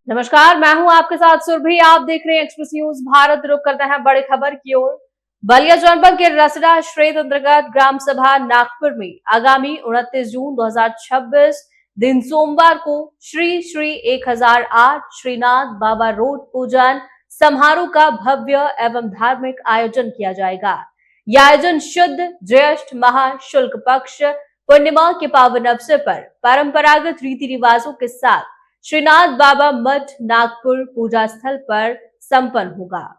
नमस्कार, मैं हूं आपके साथ सुरभि। आप देख रहे हैं एक्सप्रेस न्यूज भारत। रुक करते हैं बड़ी खबर की ओर। बलिया जनपद के रसड़ा क्षेत्र अंतर्गत ग्राम सभा नागपुर में आगामी 29 जून 2026 दिन सोमवार को श्री श्री 1008 श्रीनाथ बाबा रोड पूजन समारोह का भव्य एवं धार्मिक आयोजन किया जाएगा। यह आयोजन शुद्ध ज्येष्ठ महा शुक्ल पक्ष पूर्णिमा के पावन अवसर पर परंपरागत रीति रिवाजों के साथ श्रीनाथ बाबा मठ नागपुर पूजा स्थल पर संपन्न होगा।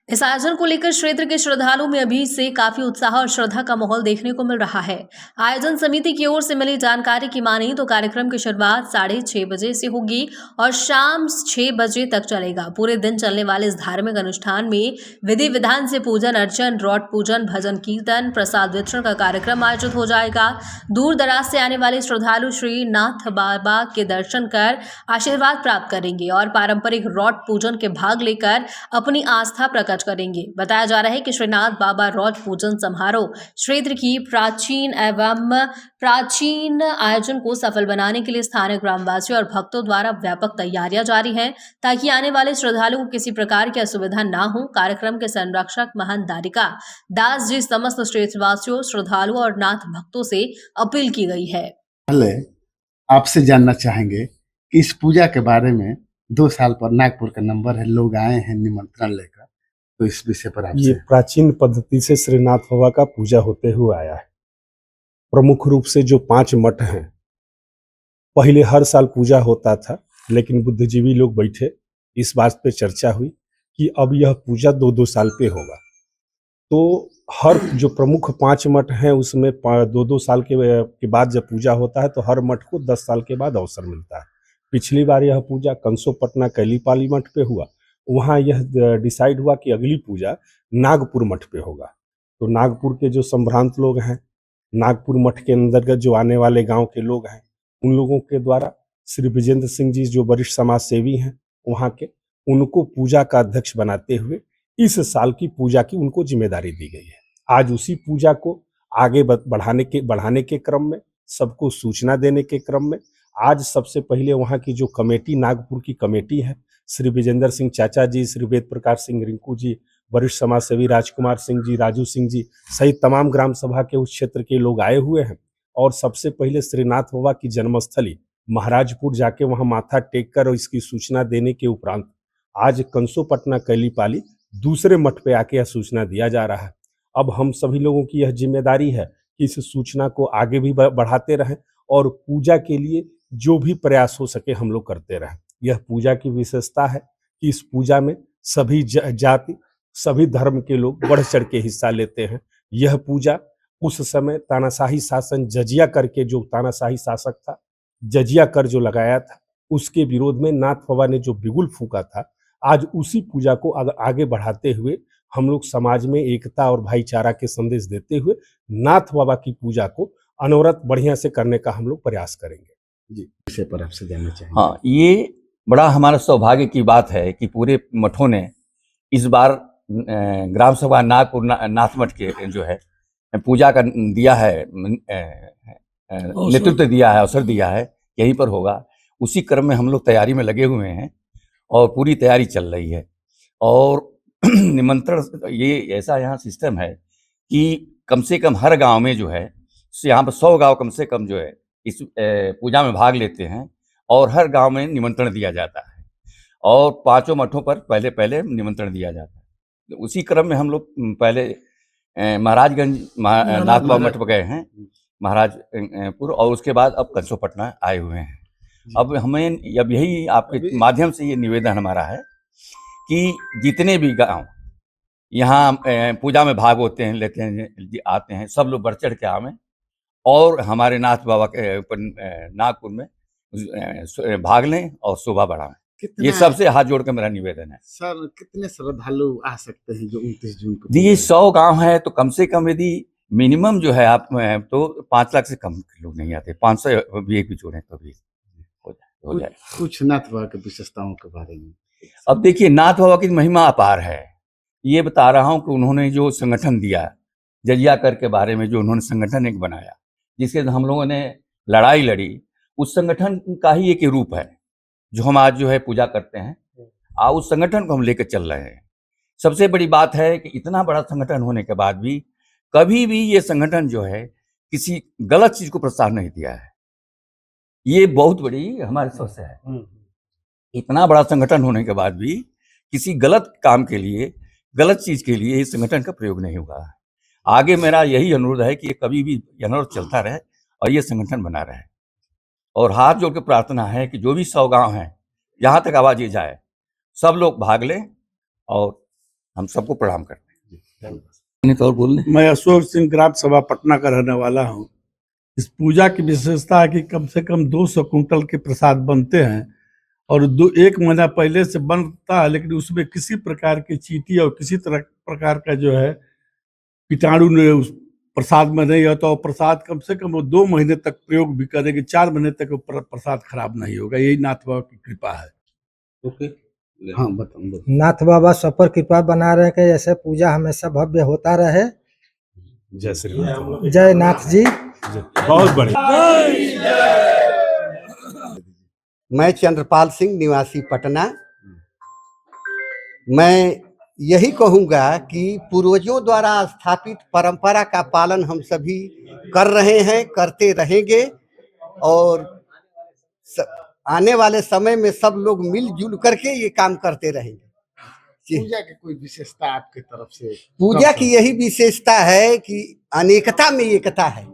इस आयोजन को लेकर क्षेत्र के श्रद्धालुओं में अभी से काफी उत्साह और श्रद्धा का माहौल देखने को मिल रहा है। आयोजन समिति की ओर से मिली जानकारी की माने तो कार्यक्रम की शुरुआत 6:30 बजे से होगी और शाम 6 बजे तक चलेगा। पूरे दिन चलने वाले इस धार्मिक अनुष्ठान में विधि विधान से पूजन अर्चन, रॉड पूजन, भजन कीर्तन, प्रसाद वितरण का कार्यक्रम आयोजित हो जाएगा। दूर दराज से आने वाले श्रद्धालु श्रीनाथ बाबा के दर्शन कर आशीर्वाद प्राप्त करेंगे और पारंपरिक रॉड पूजन के भाग लेकर अपनी आस्था प्रकट करेंगे। बताया जा रहा है कि श्रीनाथ बाबा रॉड पूजन समारोह क्षेत्र की प्राचीन आयोजन को सफल बनाने के लिए स्थानीय ग्रामवासियों और भक्तों द्वारा व्यापक तैयारियां जारी हैं ताकि आने वाले श्रद्धालुओं को किसी प्रकार की असुविधा ना हो। कार्यक्रम के संरक्षक महंत दारिका दास जी समस्त क्षेत्रवासियों, श्रद्धालुओं और नाथ भक्तों से अपील की गई है। पहले आपसे जानना चाहेंगे कि इस पूजा के बारे में 2 साल पर नागपुर का नंबर है, लोग आए हैं निमंत्रण लेकर, तो इस विषय पर आपसे। ये प्राचीन पद्धति से श्रीनाथ बाबा का पूजा होते हुए आया है। प्रमुख रूप से जो 5 मठ हैं, पहले हर साल पूजा होता था, लेकिन बुद्धिजीवी लोग बैठे, इस बात पे चर्चा हुई कि अब यह पूजा 2-2 साल पे होगा। तो हर जो प्रमुख 5 मठ हैं उसमें 2-2 साल के बाद जब पूजा होता है तो हर मठ को 10 साल के बाद अवसर मिलता है। पिछली बार यह पूजा कंसोपटना कैलीपाली मठ पे हुआ, वहाँ यह डिसाइड हुआ कि अगली पूजा नागपुर मठ पे होगा। तो नागपुर के जो संभ्रांत लोग हैं, नागपुर मठ के अंतर्गत जो आने वाले गांव के लोग हैं, उन लोगों के द्वारा श्री विजेंद्र सिंह जी जो वरिष्ठ समाज सेवी हैं वहाँ के, उनको पूजा का अध्यक्ष बनाते हुए इस साल की पूजा की उनको जिम्मेदारी दी गई है। आज उसी पूजा को आगे बढ़ाने के क्रम में, सबको सूचना देने के क्रम में आज सबसे पहले वहाँ की जो कमेटी, नागपुर की कमेटी है, श्री विजेंद्र सिंह चाचा जी, श्री वेद प्रकाश सिंह रिंकू जी, वरिष्ठ समाज सेवी राजकुमार सिंह जी, राजू सिंह जी सहित तमाम ग्राम सभा के उस क्षेत्र के लोग आए हुए हैं। और सबसे पहले श्रीनाथ बाबा की जन्मस्थली महाराजपुर जाके वहाँ माथा टेक कर और इसकी सूचना देने के उपरांत आज कंसोपटना कैलीपाली दूसरे मठ पे आके यह सूचना दिया जा रहा है। अब हम सभी लोगों की यह जिम्मेदारी है कि इस सूचना को आगे भी बढ़ाते रहें और पूजा के लिए जो भी प्रयास हो सके हम लोग करते रहें। यह पूजा की विशेषता है कि इस पूजा में सभी जाति, सभी धर्म के लोग बढ़ चढ़ के हिस्सा लेते हैं। यह पूजा उस समय तानाशाही शासन जजिया करके, जो तानाशाही शासक था, जजिया कर जो लगाया था, उसके विरोध में नाथ बाबा ने जो बिगुल फूंका था, आज उसी पूजा को आगे बढ़ाते हुए हम लोग समाज में एकता और भाईचारा के संदेश देते हुए नाथ बाबा की पूजा को अनवरत बढ़िया से करने का हम लोग प्रयास करेंगे। जी, विषय पर आपसे जानना चाहेंगे। हाँ, ये बड़ा हमारा सौभाग्य की बात है कि पूरे मठों ने इस बार ग्राम सभा नागपुर नाथ मठ के जो है पूजा का दिया है, नेतृत्व दिया है, अवसर दिया है, यहीं पर होगा। उसी क्रम में हम लोग तैयारी में लगे हुए हैं और पूरी तैयारी चल रही है। और निमंत्रण, ये ऐसा यहाँ सिस्टम है कि कम से कम हर गांव में जो है, यहाँ पर 100 गांव कम से कम जो है इस पूजा में भाग लेते हैं और हर गांव में निमंत्रण दिया जाता है और 5 मठों पर पहले निमंत्रण दिया जाता है। उसी क्रम में हम लोग पहले महाराजगंज नाथ बाबा मठ पर गए हैं, महाराजपुर, और उसके बाद अब कंसोपटना आए हुए हैं। अब हमें अब यही आपके माध्यम से ये निवेदन हमारा है कि जितने भी गांव यहाँ पूजा में भाग होते हैं, लेते हैं, आते हैं, सब लोग बढ़ चढ़ के आवें और हमारे नाथ बाबा के नागपुर में भाग लें और शोभा बढ़ाएं। ये सबसे हाथ जोड़ कर मेरा निवेदन है। सर, कितने श्रद्धालु आ सकते हैं जो 29 जून को? ये 100 गांव है तो कम से कम यदि मिनिमम जो है आप तो 5 लाख से कम लोग नहीं आते, 500 भी एक भी जोड़े तो भी हो जाए। कुछ नाथ बाबा की विशेषताओं के बारे में। अब देखिए, नाथ बाबा की महिमा अपार है। ये बता रहा हूँ कि उन्होंने जो संगठन दिया, जजिया कर के बारे में जो उन्होंने संगठन एक बनाया, जिसके हम लोगों ने लड़ाई लड़ी, उस संगठन का ही एक रूप है जो हम आज जो है पूजा करते हैं, उस संगठन को हम लेकर चल रहे हैं। सबसे बड़ी बात है कि इतना बड़ा संगठन होने के बाद भी कभी भी ये संगठन जो है किसी गलत चीज को प्रोत्साहन नहीं दिया है। ये बहुत बड़ी हमारी समस्या है। इतना बड़ा संगठन होने के बाद भी किसी गलत काम के लिए, गलत चीज के लिए इस संगठन का प्रयोग नहीं होगा। आगे मेरा यही अनुरोध है कि ये कभी भी अनुरोध चलता रहे और ये संगठन बना रहे। और हाथ जोड़ के प्रार्थना है कि जो भी 100 गांव हैं, जहां तक आवाज ये जाए, सब लोग भाग लें और हम सबको प्रणाम करते हैं। तो बोलने मैं अशोक सिंह ग्राम सभा पटना का रहने वाला हूँ। इस पूजा की विशेषता है कि कम से कम 200 कुंटल के प्रसाद बनते हैं और 1 महीना पहले से बनता है, लेकिन उसमें किसी प्रकार की चींटी और किसी तरह प्रकार का जो है कीटाणु उस प्रसाद में नहीं होता। और प्रसाद कम से कम वो 2 महीने तक प्रयोग भी करेंगे, 4 महीने तक वो प्रसाद खराब नहीं होगा। यही नाथ बाबा की कृपा है। ओके, हाँ बताओ। नाथ बाबा सब पर कृपा बना रहे कि ऐसे पूजा हमेशा भव्य होता रहे। जय श्री राम। जय नाथ जी। बहुत बढ़िया। मैं चंद्रपाल सिंह, निवासी पटना। मैं यही कहूँगा कि पूर्वजों द्वारा स्थापित परंपरा का पालन हम सभी कर रहे हैं, करते रहेंगे और आने वाले समय में सब लोग मिलजुल करके ये काम करते रहेंगे। पूजा की कोई विशेषता आपके तरफ से? पूजा की यही विशेषता है कि अनेकता में एकता है,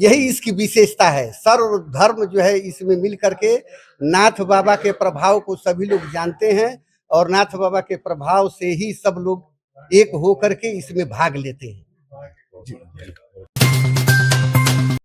यही इसकी विशेषता है। सर्व धर्म जो है इसमें मिल करके नाथ बाबा के प्रभाव को सभी लोग जानते हैं और नाथ बाबा के प्रभाव से ही सब लोग एक हो करके इसमें भाग लेते हैं।